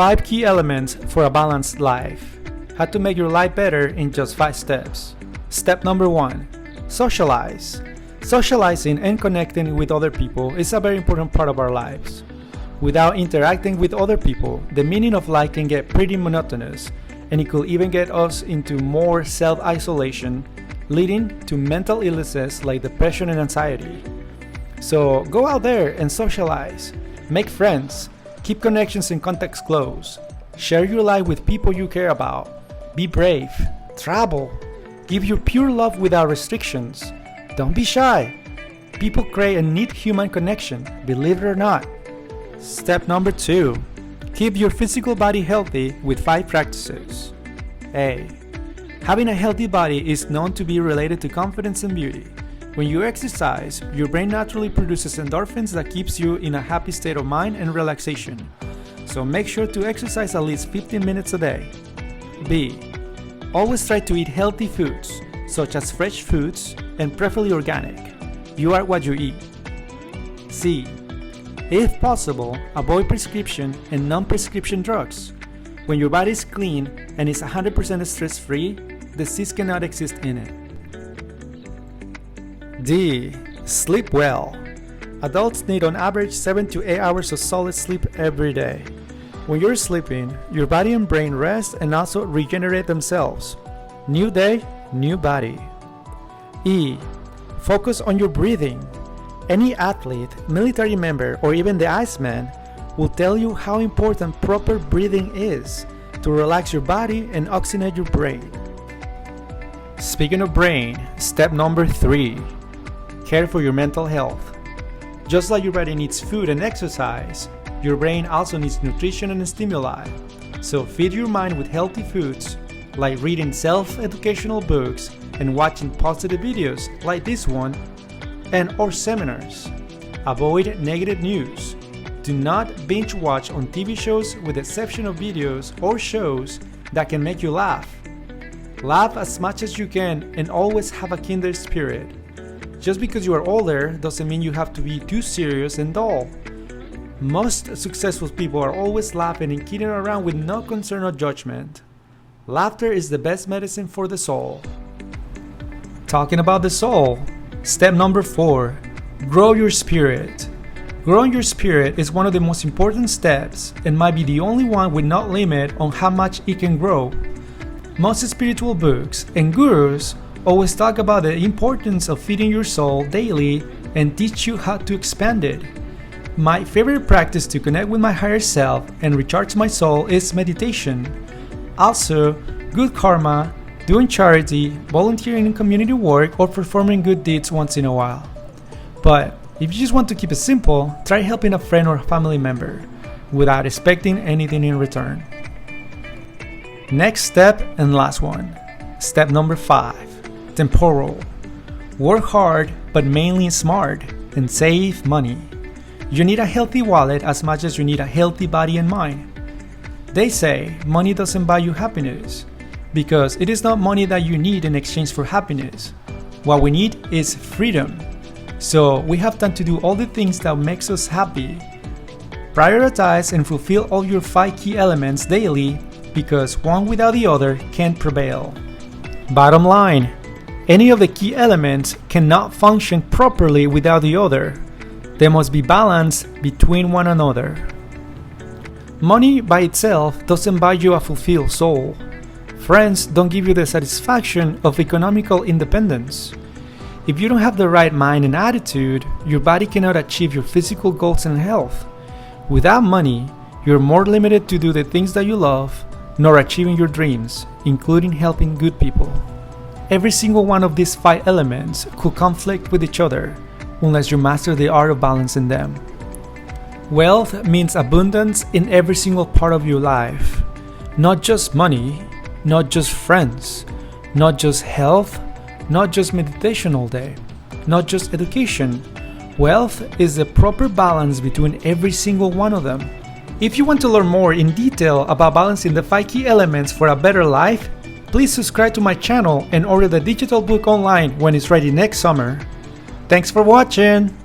5 key elements for a balanced life. How to make your life better in just 5 steps. Step number 1. Socialize. Socializing and connecting with other people is a very important part of our lives. Without interacting with other people, the meaning of life can get pretty monotonous, and it could even get us into more self-isolation, leading to mental illnesses like depression and anxiety. So go out there and socialize, make friends, keep connections and contacts close, share your life with people you care about, be brave, travel, give your pure love without restrictions. Don't be shy. People crave and need human connection, believe it or not. Step number 2. Keep your physical body healthy with 5 practices. A. Having a healthy body is known to be related to confidence and beauty. When you exercise, your brain naturally produces endorphins that keeps you in a happy state of mind and relaxation. So make sure to exercise at least 15 minutes a day. B. Always try to eat healthy foods, such as fresh foods and preferably organic. You are what you eat. C. If possible, avoid prescription and non-prescription drugs. When your body is clean and is 100% stress-free, disease cannot exist in it. D. Sleep well. Adults need on average 7 to 8 hours of solid sleep every day. When you're sleeping, your body and brain rest and also regenerate themselves. New day, new body. E. Focus on your breathing. Any athlete, military member, or even the Iceman will tell you how important proper breathing is to relax your body and oxygenate your brain. Speaking of brain, step number 3. Care for your mental health. Just like your body needs food and exercise, your brain also needs nutrition and stimuli. So feed your mind with healthy foods, like reading self-educational books and watching positive videos like this one, and or seminars. Avoid negative news. Do not binge watch on TV shows with the exception of videos or shows that can make you laugh. Laugh as much as you can and always have a kindred spirit. Just because you are older doesn't mean you have to be too serious and dull. Most successful people are always laughing and kidding around with no concern or judgment. Laughter is the best medicine for the soul. Talking about the soul, step number 4. Grow your spirit. Growing your spirit is one of the most important steps and might be the only one with no limit on how much it can grow. Most spiritual books and gurus always talk about the importance of feeding your soul daily and teach you how to expand it. My favorite practice to connect with my higher self and recharge my soul is meditation. Also, good karma, doing charity, volunteering in community work, or performing good deeds once in a while. But if you just want to keep it simple, try helping a friend or family member without expecting anything in return. Next step and last one. Step number 5. Temporal. Work hard but mainly smart and save money. You need a healthy wallet as much as you need a healthy body and mind. They say money doesn't buy you happiness because it is not money that you need in exchange for happiness. What we need is freedom. So we have time to do all the things that makes us happy. Prioritize and fulfill all your 5 key elements daily because one without the other can't prevail. Bottom line, any of the key elements cannot function properly without the other. They must be balanced between one another. Money by itself doesn't buy you a fulfilled soul. Friends don't give you the satisfaction of economical independence. If you don't have the right mind and attitude, your body cannot achieve your physical goals and health. Without money, you're more limited to do the things that you love, nor achieving your dreams, including helping good people. Every single one of these 5 elements could conflict with each other, unless you master the art of balancing them. Wealth means abundance in every single part of your life. Not just money, not just friends, not just health, not just meditation all day, not just education. Wealth is the proper balance between every single one of them. If you want to learn more in detail about balancing the 5 key elements for a better life, please subscribe to my channel and order the digital book online when it's ready next summer. Thanks for watching!